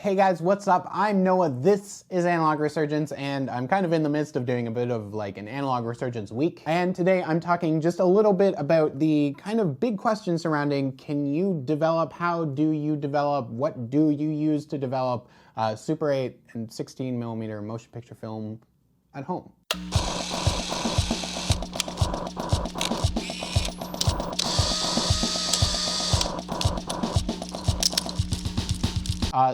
Hey guys, what's up? I'm Noah, this is Analog Resurgence, and I'm kind of in the midst of doing a bit of like an Analog Resurgence week. And today I'm talking just a little bit about the kind of big questions surrounding can you develop, how do you develop, what do you use to develop Super 8 and 16mm motion picture film at home.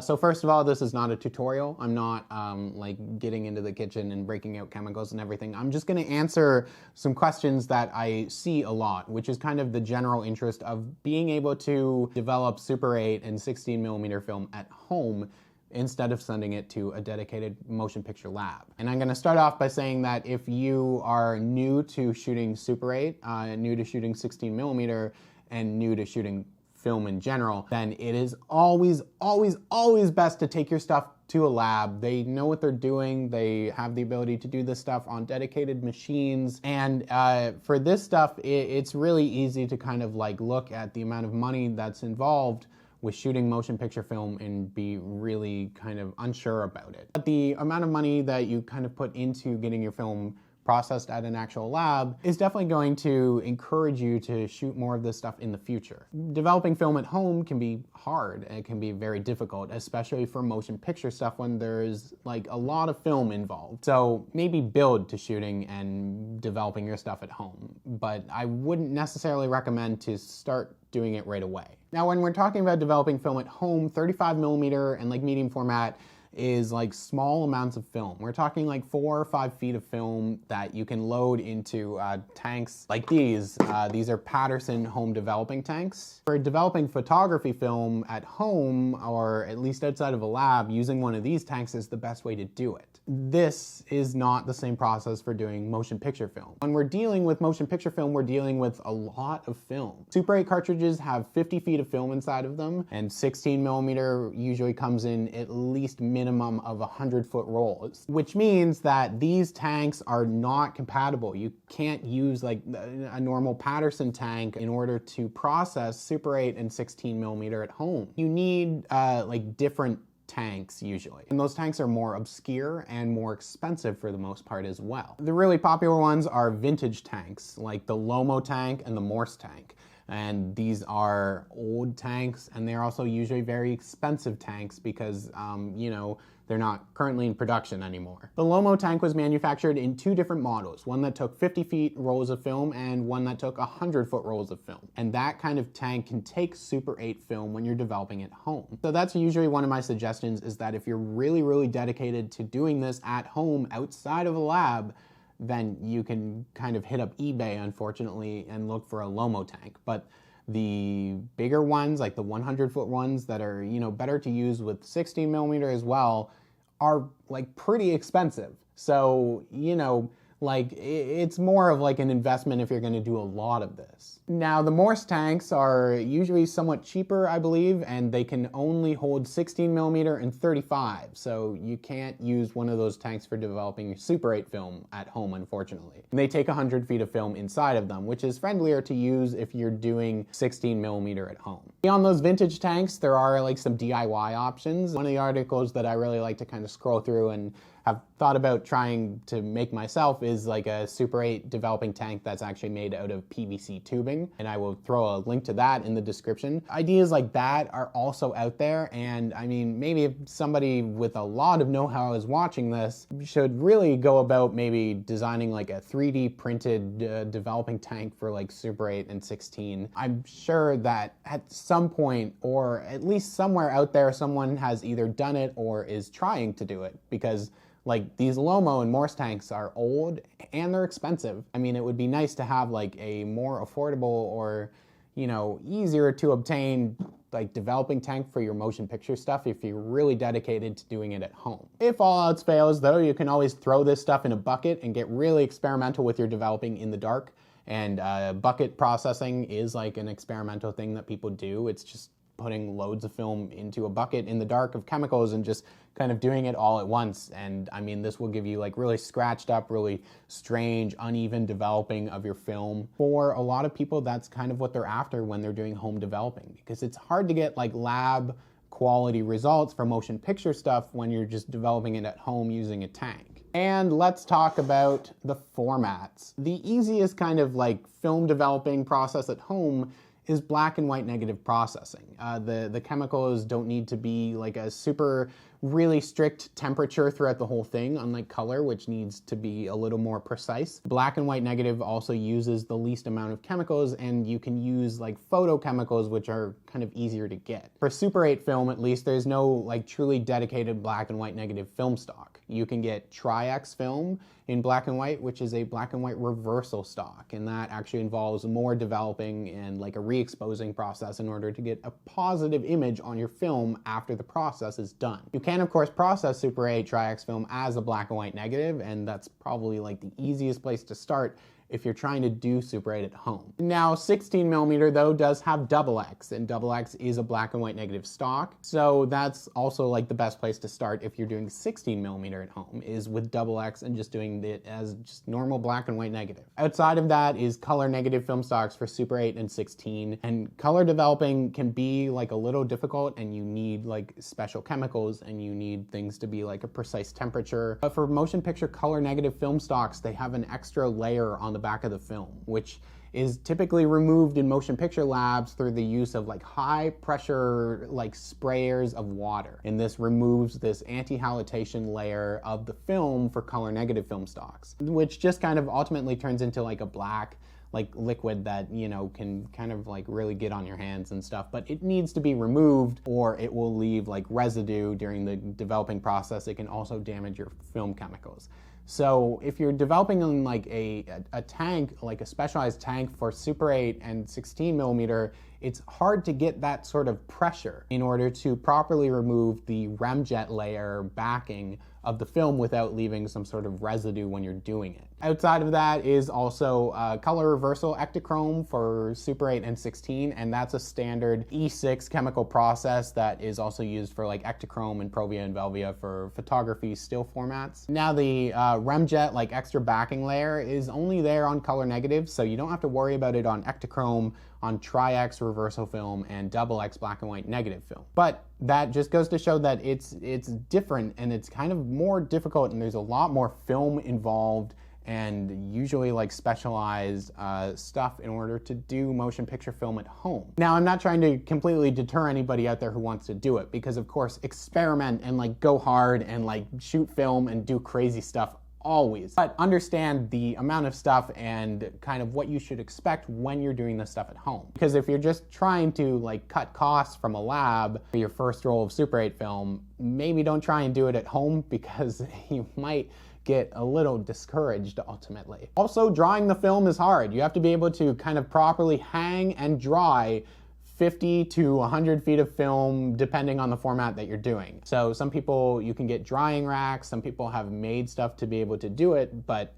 So first of all, this is not a tutorial. I'm not like getting into the kitchen and breaking out chemicals and everything. I'm just going to answer some questions that I see a lot, which is kind of the general interest of being able to develop Super 8 and 16mm film at home instead of sending it to a dedicated motion picture lab. And I'm going to start off by saying that if you are new to shooting Super 8, new to shooting 16mm, and new to shooting film in general, then it is always best to take your stuff to a lab. They know what they're doing. They have the ability to do this stuff on dedicated machines. And for this stuff, it's really easy to kind of like look at the amount of money that's involved with shooting motion picture film and be really kind of unsure about it. But the amount of money that you kind of put into getting your film processed at an actual lab is definitely going to encourage you to shoot more of this stuff in the future. Developing film at home can be hard. It can be very difficult, especially for motion picture stuff when there's like a lot of film involved. So maybe build to shooting and developing your stuff at home, but I wouldn't necessarily recommend to start doing it right away. Now, when we're talking about developing film at home, 35mm and like medium format is like small amounts of film. We're talking like 4 or 5 feet of film that you can load into tanks like these. These are Patterson home developing tanks. For developing photography film at home, or at least outside of a lab, using one of these tanks is the best way to do it. This is not the same process for doing motion picture film. When we're dealing with motion picture film, we're dealing with a lot of film. Super 8 cartridges have 50 feet of film inside of them, and 16mm usually comes in at least minimum of 100-foot rolls, which means that these tanks are not compatible. You can't use like a normal Patterson tank in order to process Super 8 and 16mm at home. You need like different tanks usually. And those tanks are more obscure and more expensive for the most part as well. The really popular ones are vintage tanks, like the Lomo tank and the Morse tank. And these are old tanks, and they're also usually very expensive tanks because, you know, they're not currently in production anymore. The Lomo tank was manufactured in 2 different models, one that took 50 feet rolls of film and one that took 100-foot rolls of film. And that kind of tank can take Super 8 film when you're developing at home. So that's usually one of my suggestions, is that if you're really dedicated to doing this at home outside of a lab, then you can kind of hit up eBay, unfortunately, and look for a Lomo tank. But the bigger ones, like the 100-foot ones that are, you know, better to use with 16mm as well, are like pretty expensive. So, you know, like it's more of like an investment if you're going to do a lot of this. Now, the Morse tanks are usually somewhat cheaper, I believe, and they can only hold 16mm and 35. So you can't use one of those tanks for developing Super 8 film at home, unfortunately. And they take 100 feet of film inside of them, which is friendlier to use if you're doing 16mm at home. Beyond those vintage tanks, there are like some DIY options. One of the articles that I really like to kind of scroll through and have thought about trying to make myself is like a Super 8 developing tank that's actually made out of PVC tubing, and I will throw a link to that in the description. Ideas like that are also out there, and I mean, maybe if somebody with a lot of know-how is watching this, should really go about maybe designing like a 3D printed developing tank for like Super 8 and 16. I'm sure that at some point, or at least somewhere out there, someone has either done it or is trying to do it, because like these Lomo and Morse tanks are old and they're expensive. I mean, it would be nice to have like a more affordable or, you know, easier to obtain like developing tank for your motion picture stuff if you're really dedicated to doing it at home. If all else fails though, you can always throw this stuff in a bucket and get really experimental with your developing in the dark. And bucket processing is like an experimental thing that people do. It's just putting loads of film into a bucket in the dark of chemicals and just kind of doing it all at once. And I mean, this will give you like really scratched up, really strange, uneven developing of your film. For a lot of people, that's kind of what they're after when they're doing home developing, because it's hard to get like lab quality results for motion picture stuff when you're just developing it at home using a tank. And let's talk about the formats. The easiest kind of like film developing process at home is black and white negative processing. The chemicals don't need to be like a super really strict temperature throughout the whole thing, unlike color, which needs to be a little more precise. Black and white negative also uses the least amount of chemicals, and you can use like photochemicals, which are kind of easier to get. For Super 8 film, at least, there's no like truly dedicated black and white negative film stock. You can get Tri-X film in black and white, which is a black and white reversal stock, and that actually involves more developing and like a re-exposing process in order to get a positive image on your film after the process is done. You can, of course, process Super 8 Tri-X film as a black and white negative, and that's probably like the easiest place to start if you're trying to do Super 8 at home. Now, 16mm though does have XX, and XX is a black and white negative stock, so that's also like the best place to start if you're doing 16mm at home, is with XX and just doing it as just normal black and white negative. Outside of that is color negative film stocks for Super 8 and 16, and color developing can be like a little difficult, and you need like special chemicals, and you need things to be like a precise temperature. But for motion picture color negative film stocks, they have an extra layer on the back of the film, which is typically removed in motion picture labs through the use of like high pressure like sprayers of water. And this removes this anti-halitation layer of the film for color negative film stocks, which just kind of ultimately turns into like a black like liquid that, you know, can kind of like really get on your hands and stuff, but it needs to be removed or it will leave like residue during the developing process. It can also damage your film chemicals. So if you're developing in like a tank, like a specialized tank for Super 8 and 16mm, it's hard to get that sort of pressure in order to properly remove the remjet layer backing of the film without leaving some sort of residue when you're doing it. Outside of that is also color reversal ectochrome for Super 8 and 16, and that's a standard E6 chemical process that is also used for like ectochrome and Provia and Velvia for photography still formats. Now the remjet like extra backing layer is only there on color negative, so you don't have to worry about it on ectochrome, on Tri-X reversal film, and XX black and white negative film. But that just goes to show that it's different, and it's kind of more difficult, and there's a lot more film involved and usually like specialized stuff in order to do motion picture film at home. Now, I'm not trying to completely deter anybody out there who wants to do it, because of course experiment and like go hard and like shoot film and do crazy stuff always, but understand the amount of stuff and kind of what you should expect when you're doing this stuff at home. Because if you're just trying to like cut costs from a lab for your first roll of Super 8 film, maybe don't try and do it at home, because you might get a little discouraged ultimately. Also, drying the film is hard. You have to be able to kind of properly hang and dry 50 to 100 feet of film depending on the format that you're doing. So some people, you can get drying racks, some people have made stuff to be able to do it, but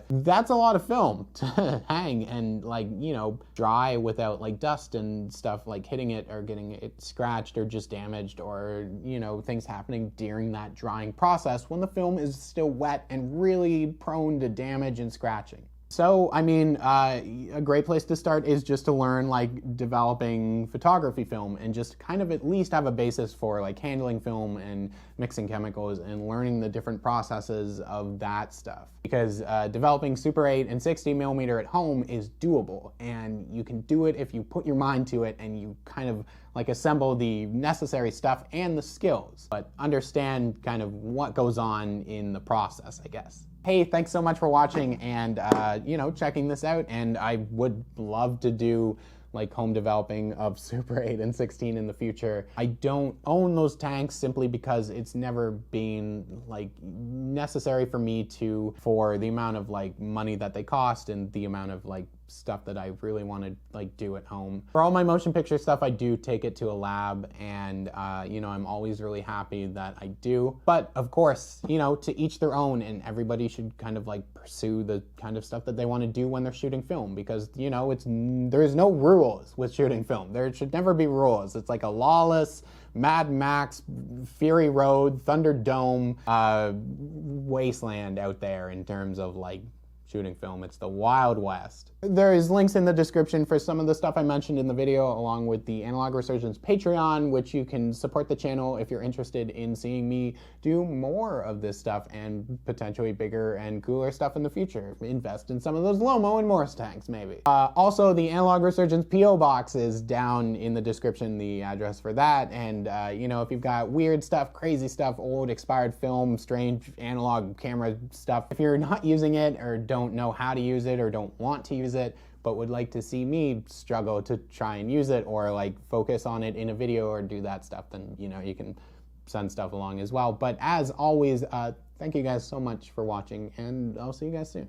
that's a lot of film to hang and like, you know, dry without like dust and stuff like hitting it or getting it scratched or just damaged, or, you know, things happening during that drying process when the film is still wet and really prone to damage and scratching. So, I mean, a great place to start is just to learn like developing photography film and just kind of at least have a basis for like handling film and mixing chemicals and learning the different processes of that stuff. Because developing Super 8 and 16mm at home is doable, and you can do it if you put your mind to it and you kind of like assemble the necessary stuff and the skills, but understand kind of what goes on in the process, I guess. Hey, thanks so much for watching and, you know, checking this out. And I would love to do like home developing of Super 8 and 16 in the future. I don't own those tanks simply because it's never been like necessary for me to, for the amount of like money that they cost and the amount of like stuff that I really want to like do at home. For all my motion picture stuff, I do take it to a lab, and you know, I'm always really happy that I do. But of course, you know, to each their own, and everybody should kind of like pursue the kind of stuff that they want to do when they're shooting film, because, you know, there's no rules with shooting film. There should never be rules. It's like a lawless Mad Max, Fury Road, Thunderdome wasteland out there in terms of like shooting film. It's the Wild West. There is links in the description for some of the stuff I mentioned in the video, along with the Analog Resurgence Patreon, which you can support the channel if you're interested in seeing me do more of this stuff and potentially bigger and cooler stuff in the future. Invest in some of those Lomo and Morse tanks, maybe. Also, the Analog Resurgence P.O. Box is down in the description, the address for that. And, you know, if you've got weird stuff, crazy stuff, old expired film, strange analog camera stuff, if you're not using it or don't know how to use it or don't want to use it, but would like to see me struggle to try and use it or like focus on it in a video or do that stuff, then, you know, you can send stuff along as well. But as always, thank you guys so much for watching, and I'll see you guys soon.